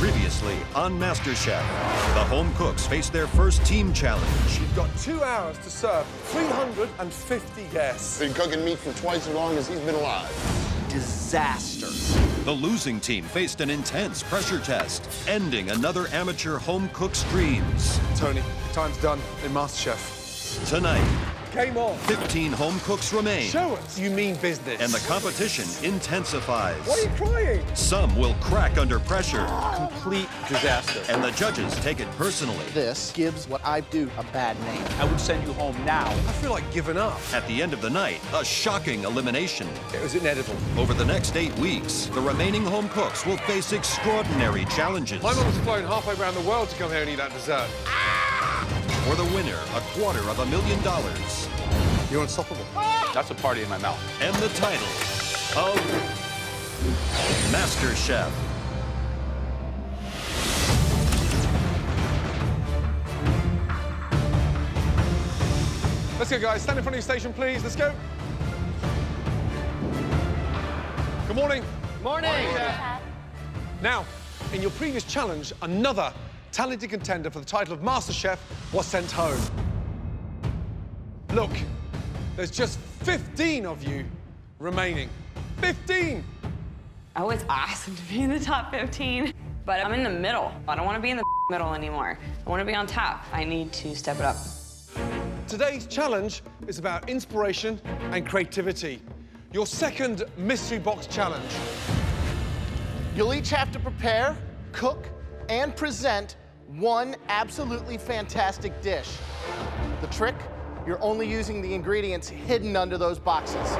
Previously on MasterChef, the home cooks face their first team challenge. You've got 2 hours to serve 350 guests. Been cooking meat for twice as long as he's been alive. Disaster. The losing team faced an intense pressure test, ending another amateur home cook's dreams. Tony, time's done in MasterChef. Tonight, Game on. 15 home cooks remain, Show us you mean business. and the competition intensifies. Why are you crying? Some will crack under pressure, Complete disaster. and the judges take it personally. This gives what I do a bad name. I would send you home now. I feel like giving up. At the end of the night, a shocking elimination. It was inedible. Over the next 8 weeks, the remaining home cooks will face extraordinary challenges. My mum was flown halfway around the world to come here and eat that dessert. For the winner, $250,000. You're unstoppable. That's a party in my mouth. And the title of MasterChef. Let's go, guys. Stand in front of your station, please. Let's go. Good morning. Morning. Now, in your previous challenge, another talented contender for the title of MasterChef was sent home. Look, there's just 15 of you remaining. 15! Oh, it's awesome to be in the top 15. But I'm in the middle. I don't want to be in the middle anymore. I want to be on top. I need to step it up. Today's challenge is about inspiration and creativity. Your second mystery box challenge. You'll each have to prepare, cook, and present one absolutely fantastic dish. The trick? You're only using the ingredients hidden under those boxes.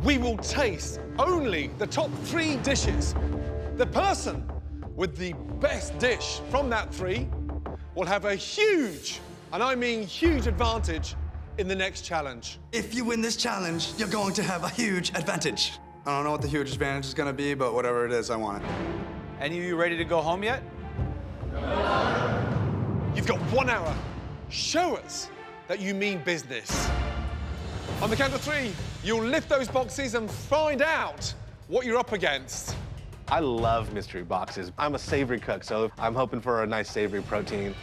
We will taste only the top 3 dishes. The person with the best dish from that 3 will have a huge, and I mean huge, advantage in the next challenge. If you win this challenge, you're going to have a huge advantage. I don't know what the huge advantage is going to be, but whatever it is, I want it. Any of you ready to go home yet? You've got 1 hour. Show us that you mean business. On the count of 3, you'll lift those boxes and find out what you're up against. I love mystery boxes. I'm a savory cook, so I'm hoping for a nice savory protein.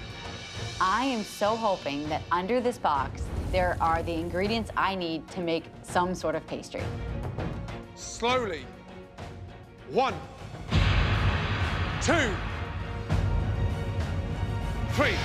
I am so hoping that under this box, there are the ingredients I need to make some sort of pastry. Slowly. 1, 2, 3.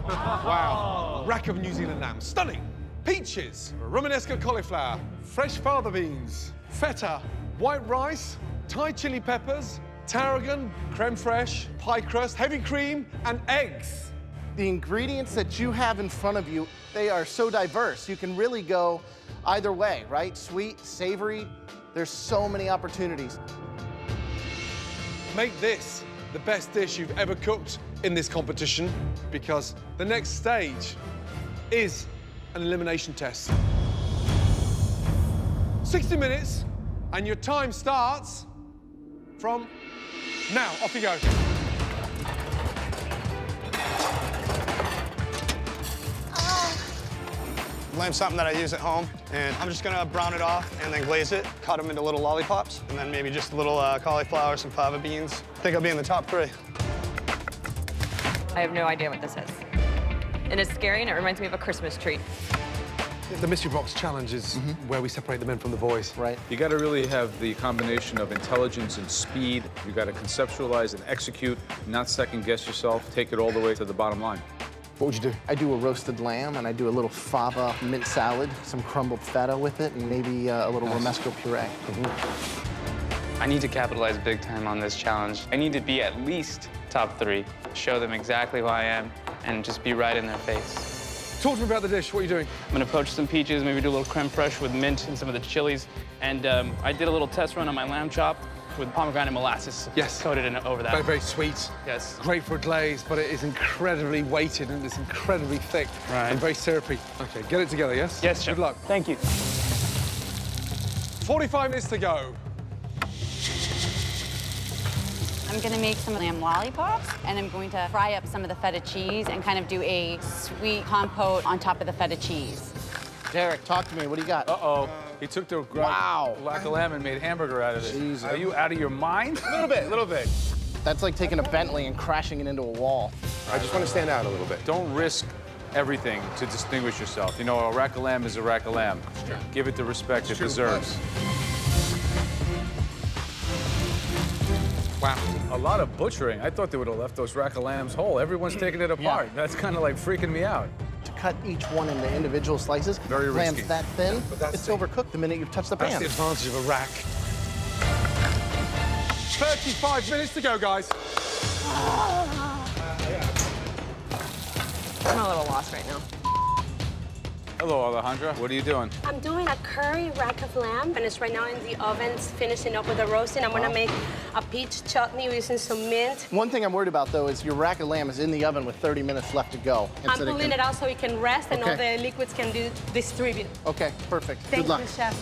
Wow. Rack of New Zealand lamb. Stunning. Peaches, Romanesco cauliflower, fresh fava beans, feta, white rice, Thai chili peppers, tarragon, creme fraiche, pie crust, heavy cream, and eggs. The ingredients that you have in front of you, they are so diverse. You can really go either way, right? Sweet, savory. There's so many opportunities. Make this the best dish you've ever cooked in this competition, because the next stage is an elimination test. 60 minutes, and your time starts from now. Off you go. Lamb's something that I use at home, and I'm just gonna brown it off and then glaze it, cut them into little lollipops, and then maybe just a little cauliflower, some fava beans. I think I'll be in the top 3. I have no idea what this is. And it's scary, and it reminds me of a Christmas tree. The mystery box challenge is where we separate the men from the boys. Right. You got to really have the combination of intelligence and speed. You got to conceptualize and execute, not second guess yourself. Take it all the way to the bottom line. What would you do? I do a roasted lamb, and I do a little fava mint salad, some crumbled feta with it, and maybe a little romesco puree. I need to capitalize big time on this challenge. I need to be at least top 3, show them exactly who I am, and just be right in their face. Talk to me about the dish. What are you doing? I'm gonna poach some peaches, maybe do a little creme fraiche with mint and some of the chilies. And I did a little test run on my lamb chop with pomegranate molasses. Yes. Coated in over that. Very, very sweet. Yes. Great for a glaze, but it is incredibly weighted and it's incredibly thick. Right. And very syrupy. Okay, get it together, yes? Yes, Chef. Good luck. Thank you. 45 minutes to go. I'm gonna make some lamb lollipops, and I'm going to fry up some of the feta cheese and kind of do a sweet compote on top of the feta cheese. Derek, talk to me. What do you got? Uh-oh. He took the Wow. rack of lamb and made hamburger out of it. Jesus. Are you out of your mind? A little bit, a little bit. That's like taking a Bentley and crashing it into a wall. I just want to stand out a little bit. Don't risk everything to distinguish yourself. You know, a rack of lamb is a rack of lamb. Give it the respect it deserves. Wow. A lot of butchering. I thought they would have left those rack of lambs whole. Everyone's taking it apart. That's kind of like freaking me out. To cut each one into individual slices, Very risky. lamb's that thin, that's it's the- overcooked the minute you've touched the That's pan. the advantage of a rack. 35 minutes to go, guys. I'm a little lost right now. Hello, Alejandra. What are you doing? I'm doing a curry rack of lamb, and it's right now in the oven, finishing up with the roasting. I'm gonna make a peach chutney using some mint. One thing I'm worried about, though, is your rack of lamb is in the oven with 30 minutes left to go. And I'm so they pulling can- it out so it can rest and all Okay. the liquids can distribute. Okay, perfect. Thank Good luck. you, chef.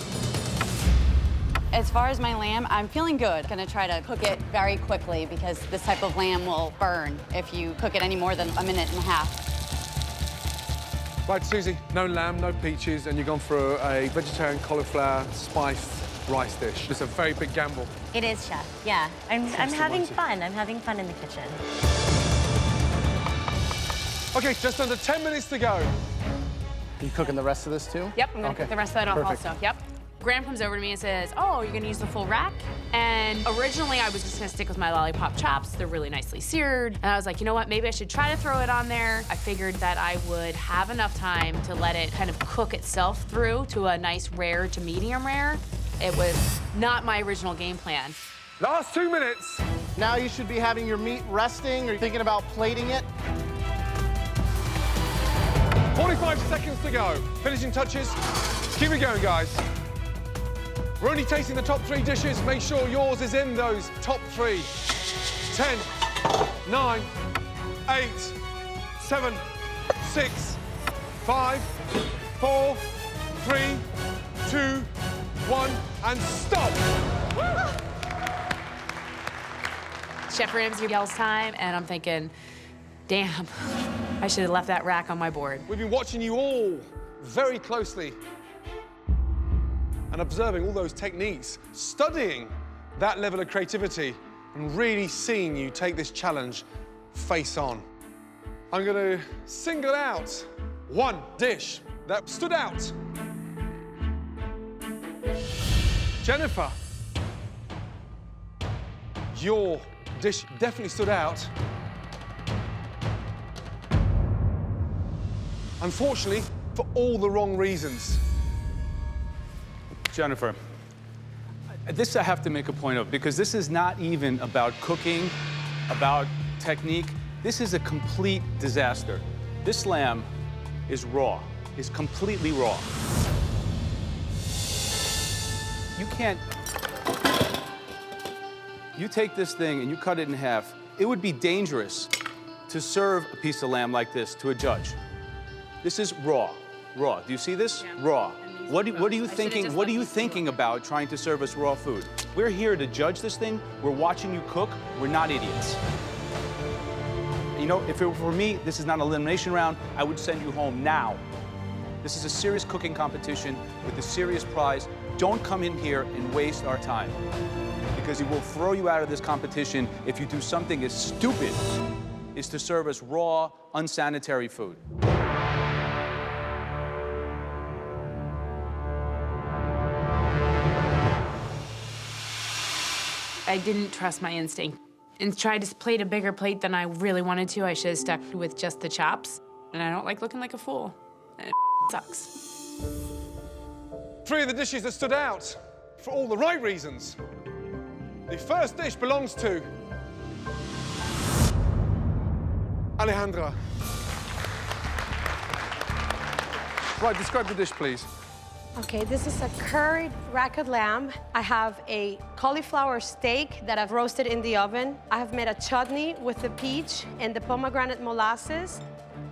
As far as my lamb, I'm feeling good. Gonna try to cook it very quickly because this type of lamb will burn if you cook it any more than a minute and a half. Right, Susie, no lamb, no peaches, and you've gone for a vegetarian cauliflower spiced rice dish. It's a very big gamble. It is, chef. Yeah, I'm having wanted. fun. I'm having fun in the kitchen. Okay, just under 10 minutes to go. Are you cooking the rest of this, too? Yep, I'm gonna Okay. cook the rest of that off Perfect. also. Yep. Graham comes over to me and says, oh, you're gonna use the full rack? And originally I was just gonna stick with my lollipop chops. They're really nicely seared. And I was like, you know what, maybe I should try to throw it on there. I figured that I would have enough time to let it kind of cook itself through to a nice rare to medium rare. It was not my original game plan. Last 2 minutes. Now you should be having your meat resting. Are you thinking about plating it? 45 seconds to go. Finishing touches. Keep it going, guys. We're only tasting the top 3 dishes. Make sure yours is in those top 3. 10, 9, 8, 7, 6, 5, 4, 3, 2, 1, and stop. Chef Ramsay yells time, and I'm thinking, damn, I should have left that rack on my board. We've been watching you all very closely and observing all those techniques, studying that level of creativity, and really seeing you take this challenge face on. I'm going to single out one dish that stood out. Jennifer, your dish definitely stood out. Unfortunately, for all the wrong reasons. Jennifer, this I have to make a point of, because this is not even about cooking, about technique. This is a complete disaster. This lamb is raw, is completely raw. You can't, you take this thing and you cut it in half, it would be dangerous to serve a piece of lamb like this to a judge. This is raw, raw. Do you see this? Yeah. Raw. What are you thinking? What are you thinking about trying to serve us raw food? We're here to judge this thing. We're watching you cook. We're not idiots. You know, if it were for me, this is not an elimination round. I would send you home now. This is a serious cooking competition with a serious prize. Don't come in here and waste our time, because it will throw you out of this competition if you do something as stupid as to serve us raw, unsanitary food. I didn't trust my instinct and tried to plate a bigger plate than I really wanted to. I should have stuck with just the chops. And I don't like looking like a fool. And it sucks. 3 of the dishes that stood out for all the right reasons. The first dish belongs to Alejandra. Right, describe the dish, please. Okay, this is a curried rack of lamb. I have a cauliflower steak that I've roasted in the oven. I have made a chutney with the peach and the pomegranate molasses.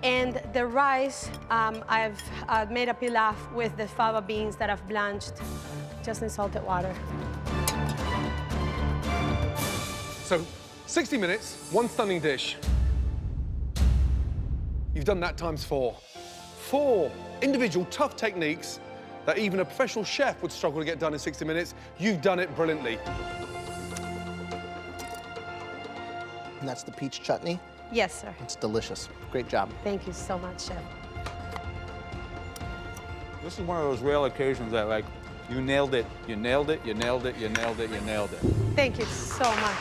And the rice, I've made a pilaf with the fava beans that I've blanched just in salted water. So, 60 minutes, 1 stunning dish. You've done that times 4. 4 individual tough techniques that even a professional chef would struggle to get done in 60 minutes. You've done it brilliantly. And that's the peach chutney. Yes, sir. It's delicious. Great job. Thank you so much, Chef. This is one of those rare occasions that, like, you nailed it, you nailed it, you nailed it, you nailed it, you nailed it. Thank you so much.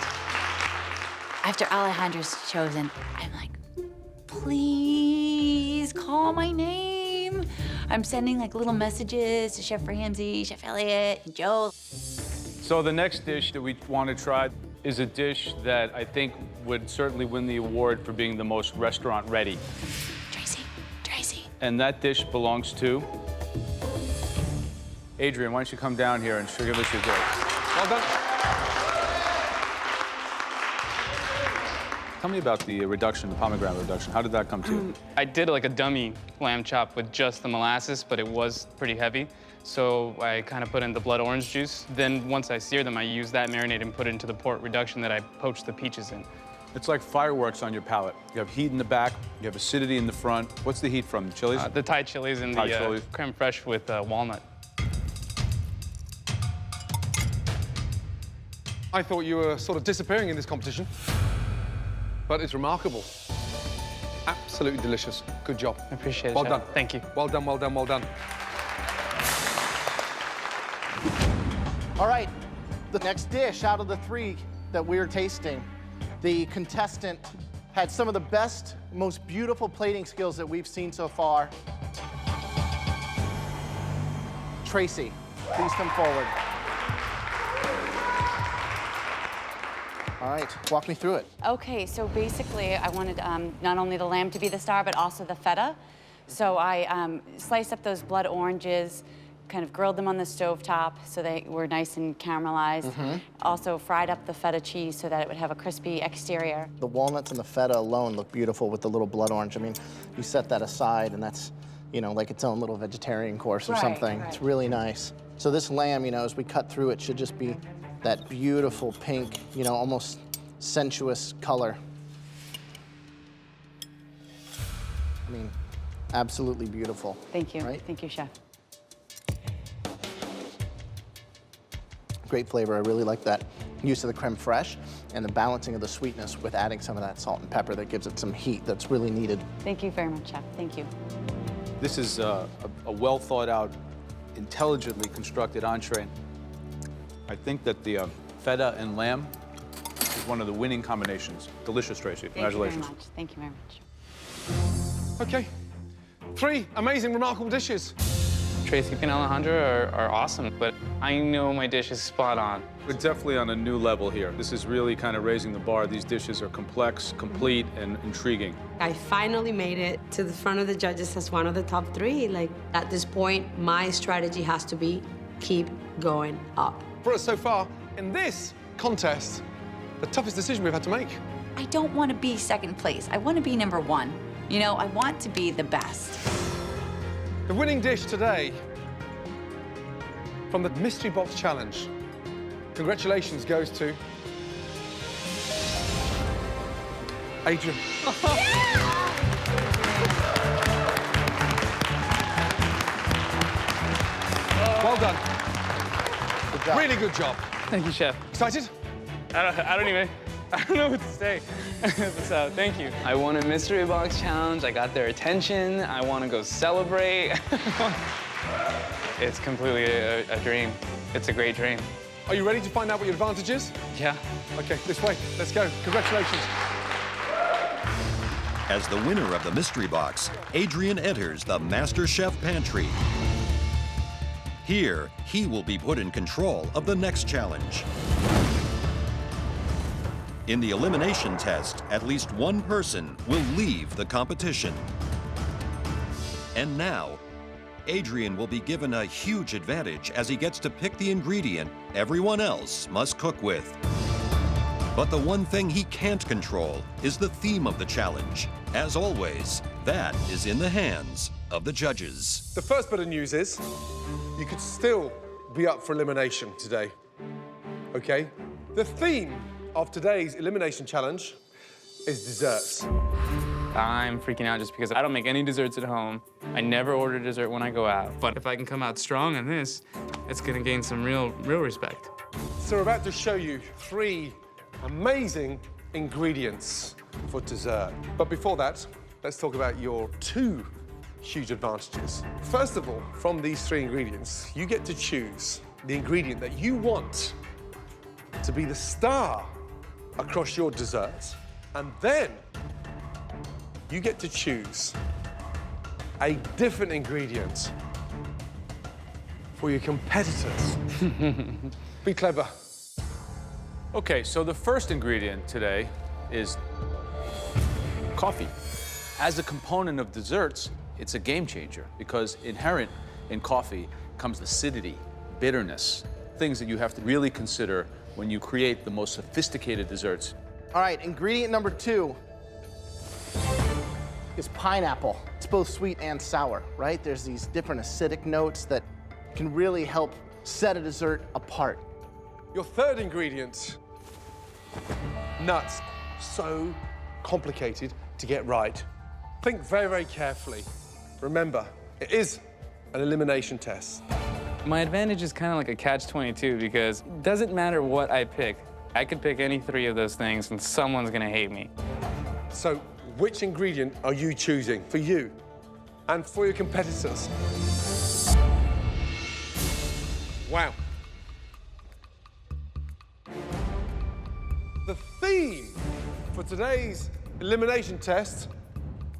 After Alejandra's chosen, I'm like, please call my name. I'm sending like little messages to Chef Ramsay, Chef Elliott, and Joe. So the next dish that we want to try is a dish that I think would certainly win the award for being the most restaurant ready. Tracy. And that dish belongs to Adrian. Why don't you come down here and give us your dish? Well done. Tell me about the reduction, the pomegranate reduction. How did that come to you? I did like a dummy lamb chop with just the molasses, but it was pretty heavy. So I kind of put in the blood orange juice. Then once I sear them, I use that marinade and put it into the port reduction that I poached the peaches in. It's like fireworks on your palate. You have heat in the back, you have acidity in the front. What's the heat from, the chilies? The Thai chilies and the creme fraiche with walnut. I thought you were sort of disappearing in this competition, but it's remarkable. Absolutely delicious. Good job. I appreciate it, Well Chef. done. Thank you. Well done, well done, well done. All right, the next dish out of the 3 that we're tasting, the contestant had some of the best, most beautiful plating skills that we've seen so far. Tracy, please come forward. All right, walk me through it. Okay, so basically I wanted not only the lamb to be the star, but also the feta. So I sliced up those blood oranges, kind of grilled them on the stovetop so they were nice and caramelized. Also fried up the feta cheese so that it would have a crispy exterior. The walnuts and the feta alone look beautiful with the little blood orange. I mean, you set that aside and that's, you know, like its own little vegetarian course or something. It's really nice. So this lamb, you know, as we cut through it, should just be that beautiful pink, you know, almost sensuous color. I mean, absolutely beautiful. Thank you. Right? Thank you, Chef. Great flavor. I really like that use of the creme fraiche and the balancing of the sweetness with adding some of that salt and pepper that gives it some heat that's really needed. Thank you very much, Chef. Thank you. This is a well thought out, intelligently constructed entree. I think that the feta and lamb is one of the winning combinations. Delicious, Tracy. Congratulations. Thank you very much. Okay, 3 amazing, remarkable dishes. Tracy and Alejandra are awesome, but I know my dish is spot on. We're definitely on a new level here. This is really kind of raising the bar. These dishes are complex, complete, and intriguing. I finally made it to the front of the judges as one of the top 3. Like, at this point, my strategy has to be keep going up. For us so far, in this contest, the toughest decision we've had to make. I don't want to be second place. I want to be number 1. You know, I want to be the best. The winning dish today from the Mystery Box Challenge, congratulations, goes to Adrian. Well done. Good job. Really good job. Thank you, Chef. Excited? I don't know what to say. So, thank you. I won a mystery box challenge. I got their attention. I want to go celebrate. It's completely a dream. It's a great dream. Are you ready to find out what your advantage is? Yeah. Okay, this way. Let's go. Congratulations. As the winner of the mystery box, Adrian enters the MasterChef pantry. Here, he will be put in control of the next challenge. In the elimination test, at least one person will leave the competition. And now, Adrian will be given a huge advantage as he gets to pick the ingredient everyone else must cook with. But the one thing he can't control is the theme of the challenge. As always, that is in the hands of the judges. The first bit of news is you could still be up for elimination today, okay? The theme of today's elimination challenge is desserts. I'm freaking out just because I don't make any desserts at home. I never order dessert when I go out. But if I can come out strong on this, it's gonna gain some real respect. So we're about to show you 3 amazing ingredients for dessert. But before that, let's talk about your 2 huge advantages. First of all, from these 3 ingredients, you get to choose the ingredient that you want to be the star across your desserts. And then you get to choose a different ingredient for your competitors. Be clever. Okay, so the first ingredient today is coffee. As a component of desserts, it's a game changer because inherent in coffee comes acidity, bitterness, things that you have to really consider when you create the most sophisticated desserts. All right, ingredient number 2 is pineapple. It's both sweet and sour, right? There's these different acidic notes that can really help set a dessert apart. Your third ingredient, nuts. So complicated to get right. Think very, very carefully. Remember, it is an elimination test. My advantage is kind of like a catch-22 because it doesn't matter what I pick. I could pick any 3 of those things and someone's gonna hate me. So which ingredient are you choosing for you and for your competitors? Wow. The theme for today's elimination test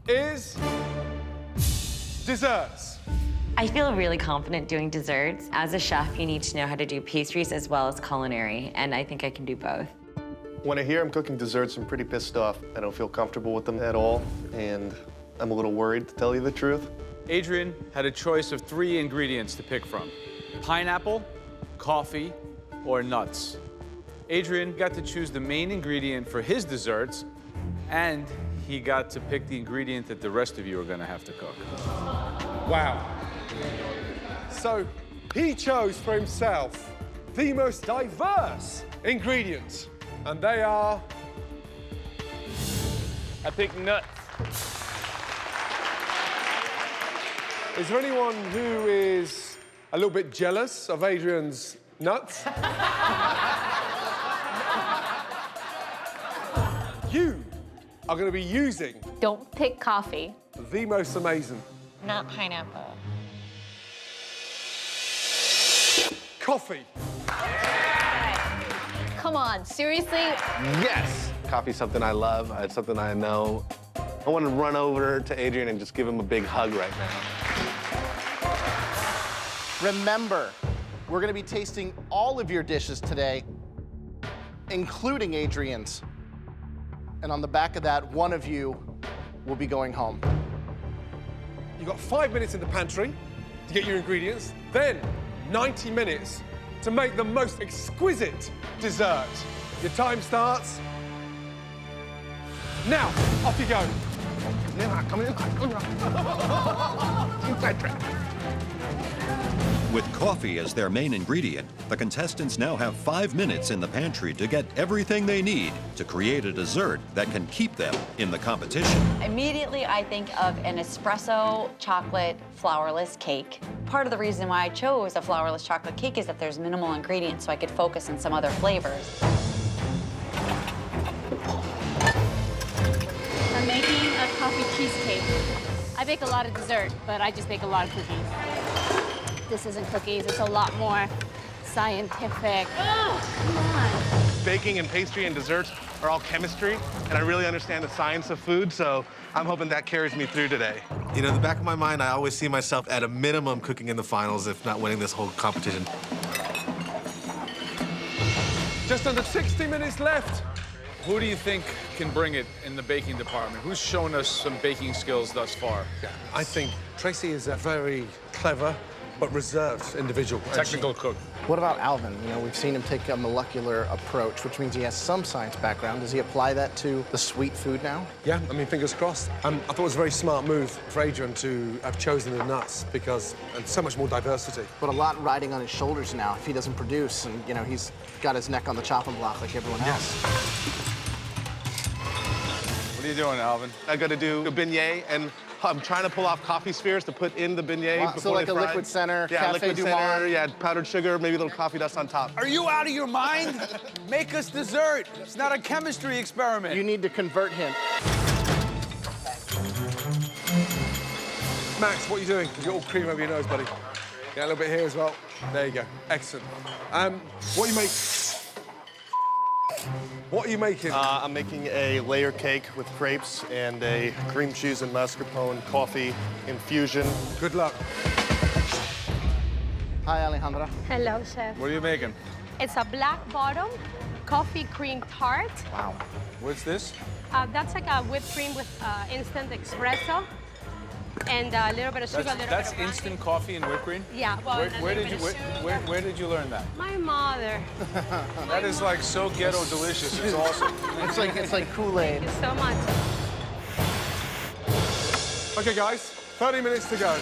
is desserts. I feel really confident doing desserts. As a chef, you need to know how to do pastries as well as culinary, and I think I can do both. When I hear I'm cooking desserts, I'm pretty pissed off. I don't feel comfortable with them at all, and I'm a little worried, to tell you the truth. Adrian had a choice of 3 ingredients to pick from: pineapple, coffee, or nuts. Adrian got to choose the main ingredient for his desserts, and he got to pick the ingredient that the rest of you are gonna have to cook. Wow. So he chose for himself the most diverse ingredients, and they are... I picked nuts. Is there anyone who is a little bit jealous of Adrian's nuts? You are going to be using... Don't pick coffee. The most amazing. Not pineapple. Coffee. Come on, seriously? Yes! Coffee's something I love. It's something I know. I want to run over to Adrian and just give him a big hug right now. Remember, we're gonna be tasting all of your dishes today, including Adrian's. And on the back of that, one of you will be going home. You've got 5 minutes in the pantry to get your ingredients, then 90 minutes to make the most exquisite dessert. Your time starts now. Off you go. Inside track. With coffee as their main ingredient, the contestants now have 5 minutes in the pantry to get everything they need to create a dessert that can keep them in the competition. Immediately, I think of an espresso chocolate flourless cake. Part of the reason why I chose a flourless chocolate cake is that there's minimal ingredients, so I could focus on some other flavors. I'm making a coffee cheesecake. I bake a lot of dessert, but I just bake a lot of cookies. This isn't cookies, it's a lot more scientific. Oh, come on. Baking and pastry and desserts are all chemistry, and I really understand the science of food, so I'm hoping that carries me through today. You know, in the back of my mind, I always see myself at a minimum cooking in the finals, if not winning this whole competition. Just under 60 minutes left. Who do you think can bring it in the baking department? Who's shown us some baking skills thus far? Yeah, I think Tracy is a very clever but reserved individual. Technical cook. What about Alvin? You know, we've seen him take a molecular approach, which means he has some science background. Does he apply that to the sweet food now? Yeah, I mean, fingers crossed. I thought it was a very smart move for Adrian to have chosen the nuts because, and so much more diversity. But a lot riding on his shoulders now if he doesn't produce, and, you know, he's got his neck on the chopping block like everyone else. What do you doing, Alvin? I got to do a beignet, and I'm trying to pull off coffee spheres to put in the beignet before So like they a fry. liquid center, Yeah, Cafe liquid du center, Monde. yeah, powdered sugar, maybe a little coffee dust on top. Are you out of your mind? Make us dessert. It's not a chemistry experiment. You need to convert him. Max, what are you doing? You got all cream over your nose, buddy. Yeah, a little bit here as well. There you go. Excellent. What are you making? What are you making? I'm making a layer cake with crepes and a cream cheese and mascarpone coffee infusion. Good luck. Hi, Alejandra. Hello, chef. What are you making? It's a black bottom coffee cream tart. Wow. What's this? That's like a whipped cream with instant espresso and a little bit of sugar, That's instant coffee and whipped cream? Yeah, well, Where did you learn that? My mother. That is like so ghetto delicious. It's awesome. It's like Kool-Aid. Thank you so much. Okay, guys, 30 minutes to go.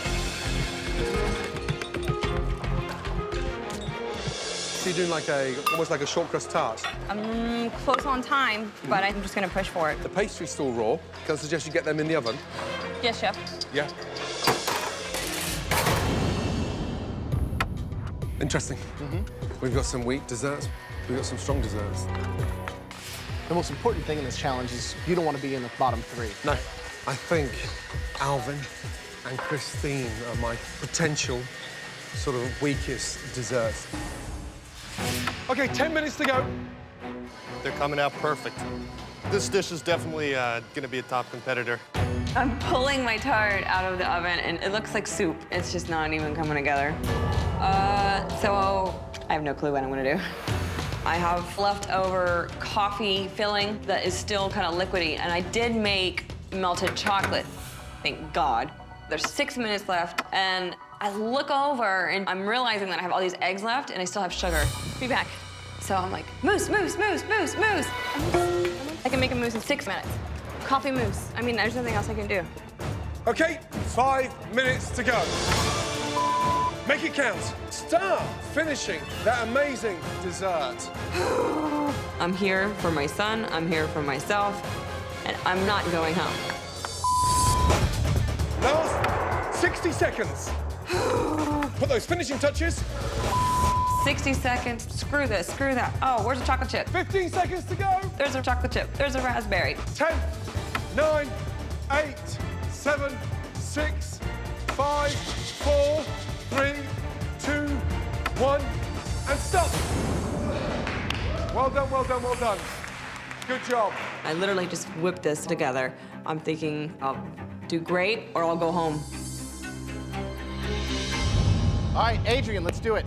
So you're doing like almost like a short crust tart. I'm close on time, but I'm just gonna push for it. The pastry's still raw. Can I suggest you get them in the oven? Yes, chef. Yeah. Interesting. We've got some weak desserts. We've got some strong desserts. The most important thing in this challenge is you don't want to be in the bottom three. No, I think Alvin and Christine are my potential sort of weakest desserts. Okay, 10 minutes to go. They're coming out perfect. This dish is definitely gonna be a top competitor. I'm pulling my tart out of the oven, and it looks like soup. It's just not even coming together. So I have no clue what I'm gonna do. I have leftover coffee filling that is still kind of liquidy, and I did make melted chocolate, thank God. There's 6 minutes left, and I look over, and I'm realizing that I have all these eggs left, and I still have sugar. Be back. So I'm like, mousse, mousse, mousse, mousse, mousse. I can make a mousse in 6 minutes. Coffee mousse. I mean, there's nothing else I can do. Okay, 5 minutes to go. Make it count. Start finishing that amazing dessert. I'm here for my son, I'm here for myself, and I'm not going home. Last 60 seconds. Put those finishing touches. 60 seconds. Screw this, screw that. Oh, where's the chocolate chip? 15 seconds to go. There's a chocolate chip. There's a raspberry. 10, 9, 8, 7, 6, 5, 4, 3, 2, 1, and stop. Well done, well done, well done. Good job. I literally just whipped this together. I'm thinking I'll do great or I'll go home. All right, Adrian, let's do it.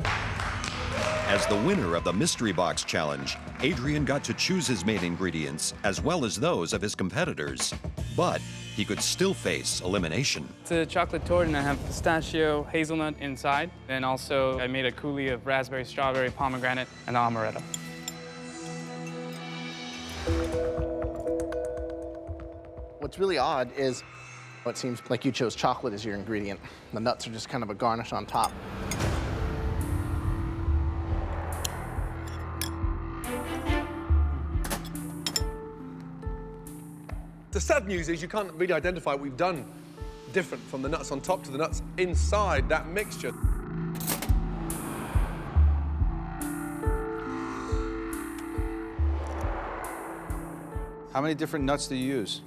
As the winner of the Mystery Box Challenge, Adrian got to choose his main ingredients as well as those of his competitors. But he could still face elimination. It's a chocolate torte, and I have pistachio hazelnut inside. And also, I made a coulis of raspberry, strawberry, pomegranate, and amaretto. What's really odd is it seems like you chose chocolate as your ingredient. The nuts are just kind of a garnish on top. The sad news is you can't really identify what we've done different from the nuts on top to the nuts inside that mixture. How many different nuts do you use?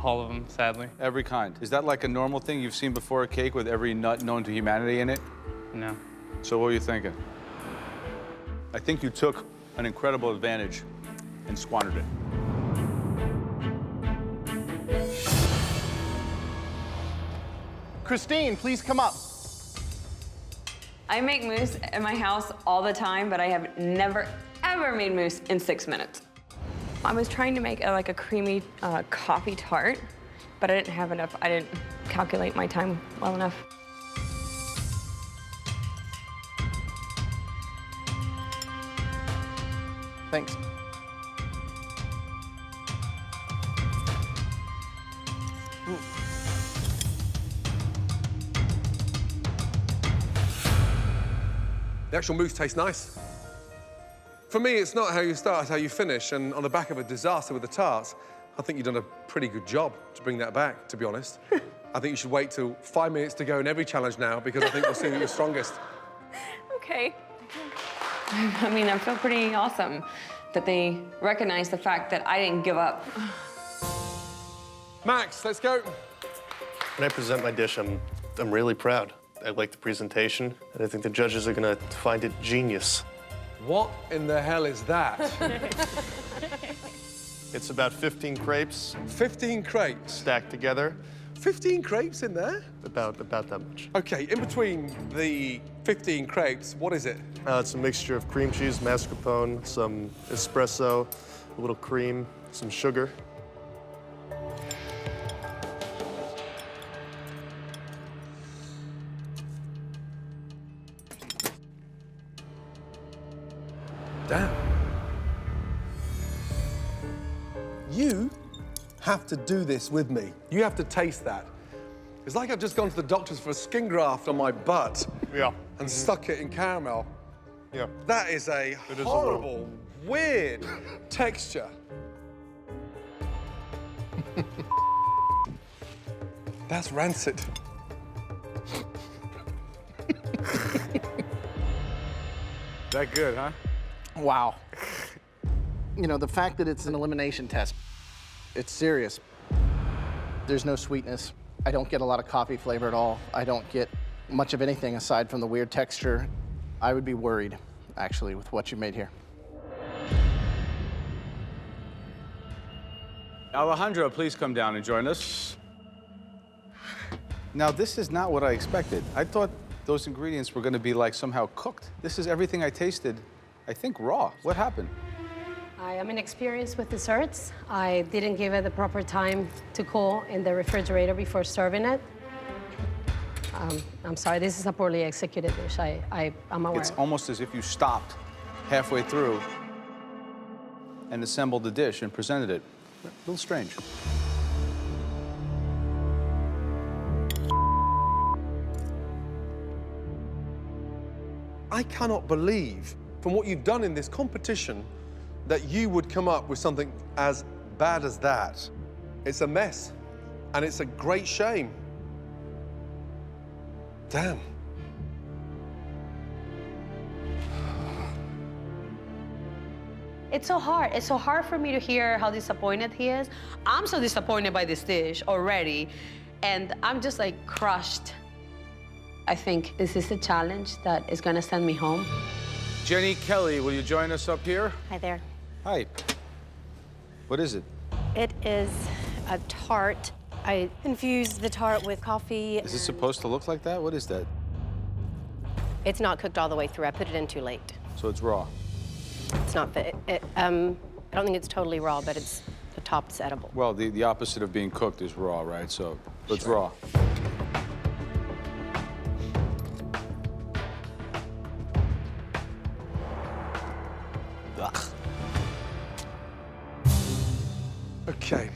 All of them, sadly. Every kind. Is that like a normal thing you've seen before, a cake with every nut known to humanity in it? No. So what were you thinking? I think you took an incredible advantage and squandered it. Christine, please come up. I make mousse in my house all the time, but I have never, ever made mousse in 6 minutes. I was trying to make like a creamy coffee tart, but I didn't have enough. I didn't calculate my time well enough. Thanks. The actual mousse tastes nice. For me, it's not how you start, it's how you finish. And on the back of a disaster with the tarts, I think you've done a pretty good job to bring that back, to be honest. I think you should wait till 5 minutes to go in every challenge now, because I think we'll see who you're strongest. Okay. I mean, I feel pretty awesome that they recognize the fact that I didn't give up. Max, let's go. When I present my dish, I'm really proud. I like the presentation, and I think the judges are gonna find it genius. What in the hell is that? It's about 15 crepes. 15 crepes? Stacked together. 15 crepes in there? About that much. Okay, in between the 15 crepes, what is it? It's a mixture of cream cheese, mascarpone, some espresso, a little cream, some sugar. Damn. You have to do this with me. You have to taste that. It's like I've just gone to the doctors for a skin graft on my butt. Yeah. And stuck it in caramel. Yeah. That is a horrible, weird texture. That's rancid. That good, huh? Wow. You know, the fact that it's an elimination test, it's serious. There's no sweetness. I don't get a lot of coffee flavor at all. I don't get much of anything aside from the weird texture. I would be worried, actually, with what you made here. Alejandro, please come down and join us. Now, this is not what I expected. I thought those ingredients were going to be like somehow cooked. This is everything I tasted, I think, raw. What happened? I am inexperienced with desserts. I didn't give it the proper time to cool in the refrigerator before serving it. I'm sorry, this is a poorly executed dish. I'm aware. It's almost as if you stopped halfway through and assembled the dish and presented it. A little strange. I cannot believe, from what you've done in this competition, that you would come up with something as bad as that. It's a mess, and it's a great shame. Damn. It's so hard. It's so hard for me to hear how disappointed he is. I'm so disappointed by this dish already, and I'm just like crushed. I think this is a challenge that is gonna send me home. Jenny Kelly, will you join us up here? Hi there. Hi. What is it? It is a tart. I infused the tart with coffee. Is it supposed to look like that? What is that? It's not cooked all the way through. I put it in too late. So it's raw? It's not fit. I don't think it's totally raw, but it's the top's edible. Well, the opposite of being cooked is raw, right? So it's raw. Ugh. Okay.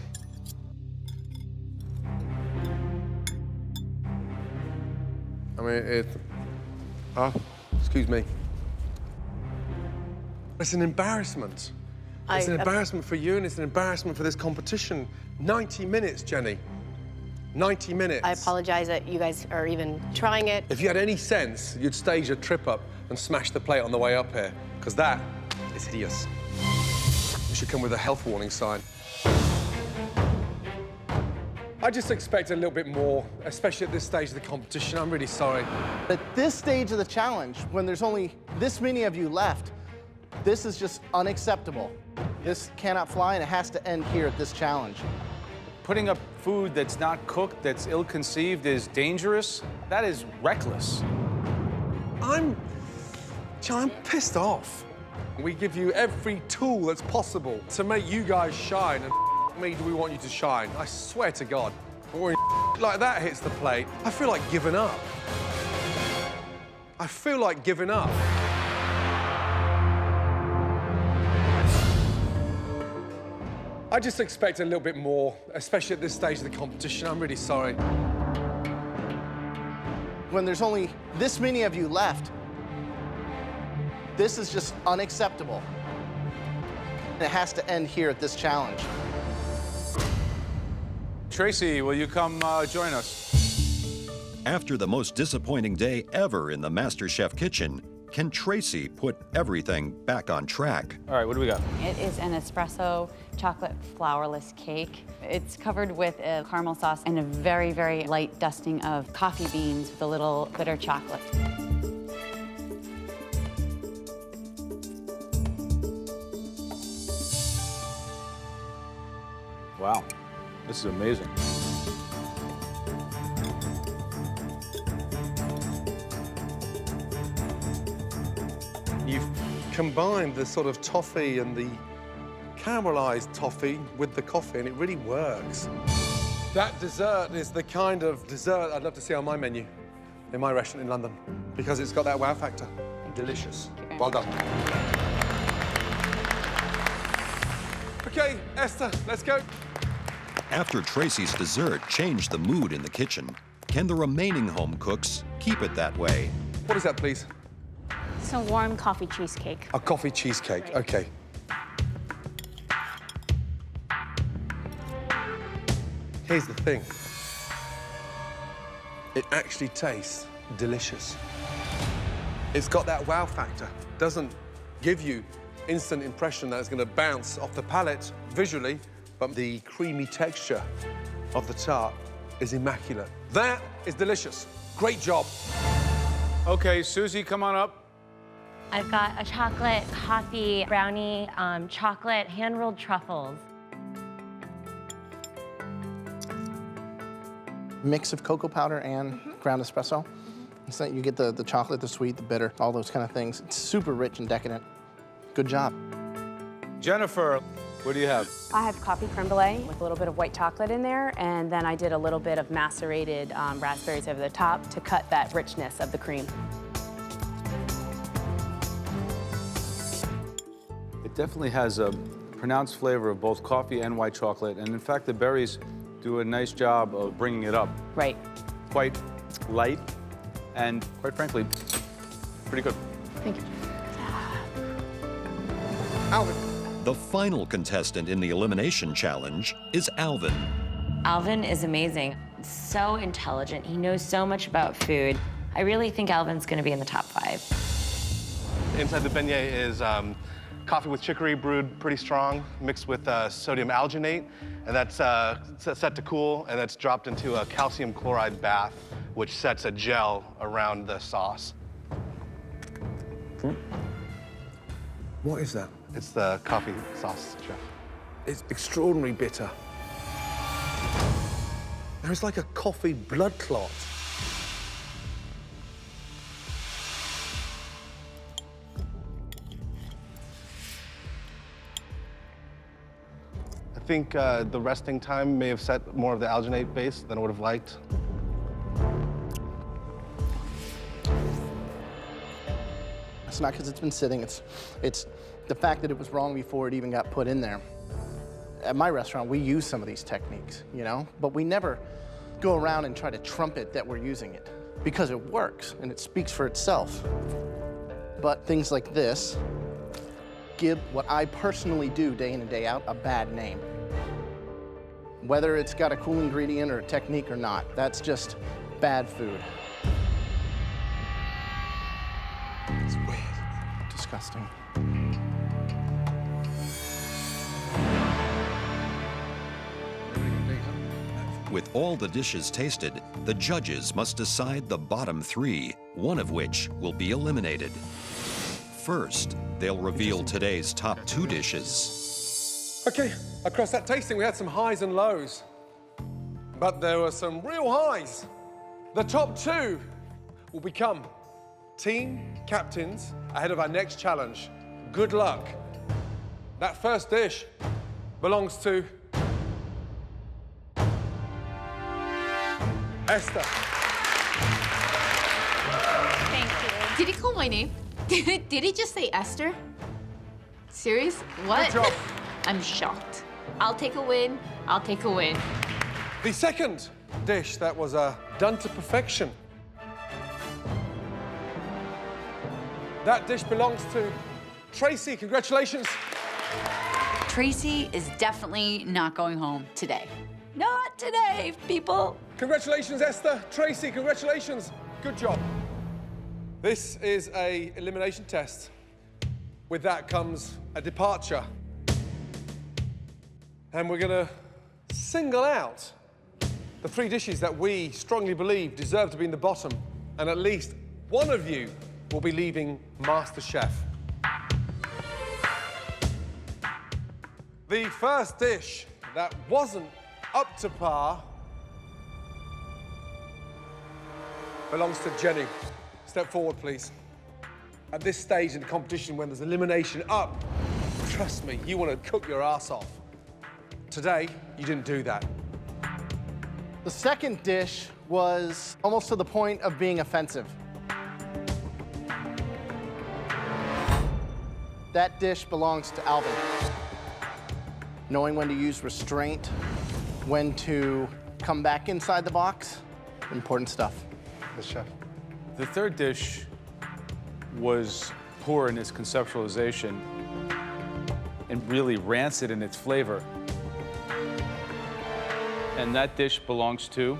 I mean, excuse me. It's an embarrassment. It's an embarrassment for you, and it's an embarrassment for this competition. 90 minutes, Jenny. 90 minutes. I apologize that you guys are even trying it. If you had any sense, you'd stage a trip up and smash the plate on the way up here, because that is hideous. You should come with a health warning sign. I just expect a little bit more, especially at this stage of the competition. I'm really sorry. At this stage of the challenge, when there's only this many of you left, this is just unacceptable. This cannot fly, and it has to end here at this challenge. Putting up food that's not cooked, that's ill-conceived, is dangerous. That is reckless. I'm pissed off. We give you every tool that's possible to make you guys shine, and me, do we want you to shine? I swear to God. But when like that hits the plate, I feel like giving up. I feel like giving up. I just expect a little bit more, especially at this stage of the competition. I'm really sorry. When there's only this many of you left, this is just unacceptable. It has to end here at this challenge. Tracy, will you come join us? After the most disappointing day ever in the MasterChef kitchen, can Tracy put everything back on track? All right, what do we got? It is an espresso chocolate flourless cake. It's covered with a caramel sauce and a very, very light dusting of coffee beans with a little bitter chocolate. Wow, this is amazing. You've combined the sort of toffee and the caramelized toffee with the coffee, and it really works. That dessert is the kind of dessert I'd love to see on my menu in my restaurant in London, because it's got that wow factor. Delicious. Well done. Okay, Esther, let's go. After Tracy's dessert changed the mood in the kitchen, can the remaining home cooks keep it that way? What is that, please? It's a warm coffee cheesecake. A coffee cheesecake, okay. Here's the thing. It actually tastes delicious. It's got that wow factor. Doesn't give you instant impression that it's going to bounce off the palate visually, but the creamy texture of the tart is immaculate. That is delicious. Great job. Okay, Susie, come on up. I've got a chocolate coffee brownie, chocolate hand-rolled truffles. Mix of cocoa powder and ground espresso. So you get the chocolate, the sweet, the bitter, all those kind of things. It's super rich and decadent. Good job. Jennifer, what do you have? I have coffee creme brulee with a little bit of white chocolate in there, and then I did a little bit of macerated raspberries over the top to cut that richness of the cream. It definitely has a pronounced flavor of both coffee and white chocolate, and in fact, the berries do a nice job of bringing it up. Right. Quite light, and quite frankly, pretty good. Thank you. Alvin. The final contestant in the elimination challenge is Alvin. Alvin is amazing. So intelligent. He knows so much about food. I really think Alvin's going to be in the top 5. Inside the beignet is coffee with chicory brewed pretty strong, mixed with sodium alginate, and that's set to cool, and that's dropped into a calcium chloride bath, which sets a gel around the sauce. What is that? It's the coffee sauce, Chef. It's extraordinarily bitter. There is like a coffee blood clot. I think the resting time may have set more of the alginate base than I would have liked. It's not because it's been sitting, it's the fact that it was wrong before it even got put in there. At my restaurant, we use some of these techniques, you know, but we never go around and try to trumpet that we're using it because it works and it speaks for itself. But things like this give what I personally do day in and day out a bad name. Whether it's got a cool ingredient or a technique or not, that's just bad food. It's weird. Disgusting. With all the dishes tasted, the judges must decide the bottom 3, one of which will be eliminated. First, they'll reveal today's top 2 dishes. Okay, across that tasting, we had some highs and lows, but there were some real highs. The top 2 will become team captains ahead of our next challenge. Good luck. That first dish belongs to Esther. Thank you. Did he call my name? Did he just say Esther? Serious? What? Good job. I'm shocked. I'll take a win. I'll take a win. The second dish that was done to perfection. That dish belongs to Tracy. Congratulations. Tracy is definitely not going home today. Not today, people. Congratulations, Esther. Tracy, congratulations. Good job. This is a elimination test. With that comes a departure. And we're gonna single out the 3 dishes that we strongly believe deserve to be in the bottom. And at least one of you will be leaving MasterChef. The first dish that wasn't up to par belongs to Jenny. Step forward, please. At this stage in the competition, when there's elimination up, trust me, you want to cook your ass off. Today, you didn't do that. The second dish was almost to the point of being offensive. That dish belongs to Alvin. Knowing when to use restraint, when to come back inside the box, important stuff. Yes, chef. The third dish was poor in its conceptualization and really rancid in its flavor. And that dish belongs to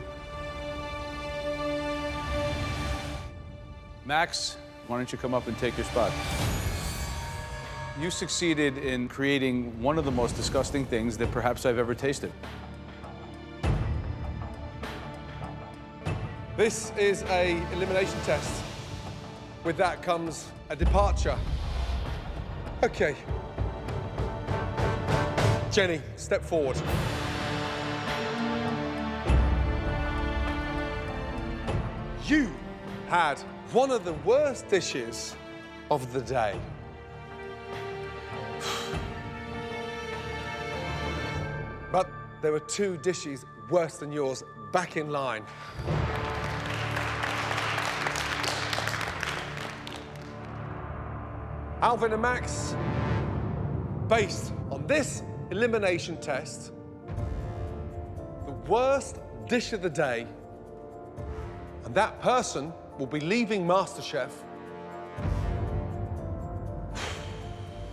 Max. Why don't you come up and take your spot? You succeeded in creating one of the most disgusting things that perhaps I've ever tasted. This is an elimination test. With that comes a departure. Okay. Jenny, step forward. You had one of the worst dishes of the day. But there were 2 dishes worse than yours back in line. Alvin and Max, based on this elimination test, the worst dish of the day, and that person will be leaving MasterChef.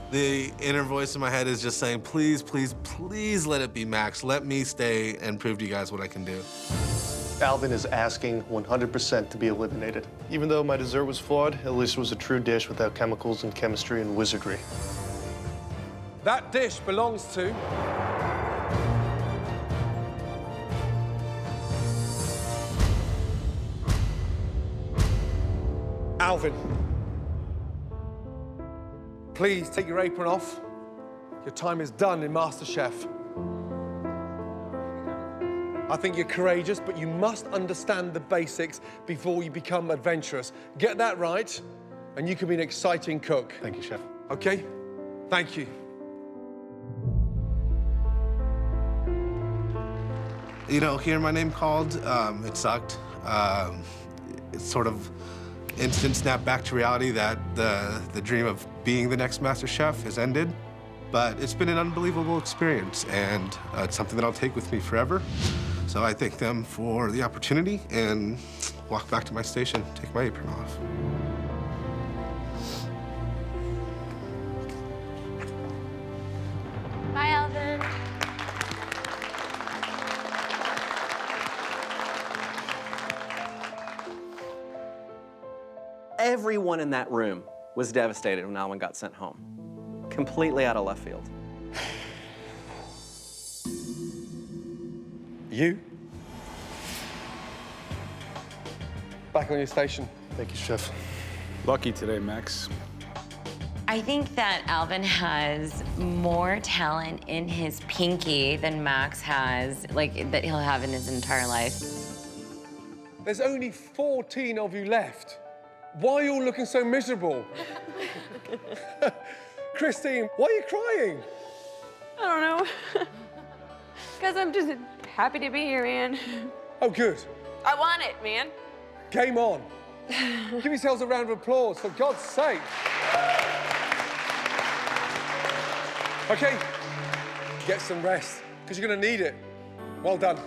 The inner voice in my head is just saying, please, please, please let it be Max. Let me stay and prove to you guys what I can do. Alvin is asking 100% to be eliminated. Even though my dessert was flawed, at least it was a true dish without chemicals and chemistry and wizardry. That dish belongs to Alvin. Please take your apron off. Your time is done in MasterChef. I think you're courageous, but you must understand the basics before you become adventurous. Get that right, and you can be an exciting cook. Thank you, Chef. Okay? Thank you. You know, hearing my name called, it sucked. It's sort of instant snap back to reality that the dream of being the next Master Chef has ended. But it's been an unbelievable experience, and it's something that I'll take with me forever. So I thank them for the opportunity and walk back to my station, take my apron off. Bye, Alvin. Everyone in that room was devastated when Alvin got sent home. Completely out of left field. You? Back on your station. Thank you, Chef. Lucky today, Max. I think that Alvin has more talent in his pinky than Max has, like, that he'll have in his entire life. There's only 14 of you left. Why are you all looking so miserable? Christine, why are you crying? I don't know. Because I'm just happy to be here, man. Oh, good. I want it, man. Game on. Give yourselves a round of applause, for God's sake. Okay, get some rest, because you're going to need it. Well done.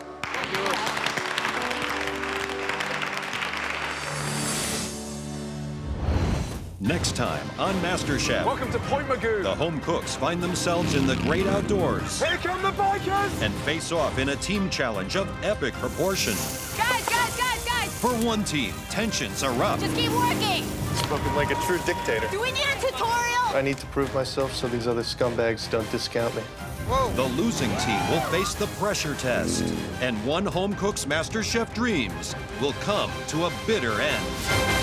Next time on MasterChef. Welcome to Point Magoo. The home cooks find themselves in the great outdoors Here come the bikers! and face off in a team challenge of epic proportion. Guys! For one team, tensions erupt. Just keep working! Spoken like a true dictator. Do we need a tutorial? I need to prove myself so these other scumbags don't discount me. The losing team will face the pressure test, and one home cook's MasterChef dreams will come to a bitter end.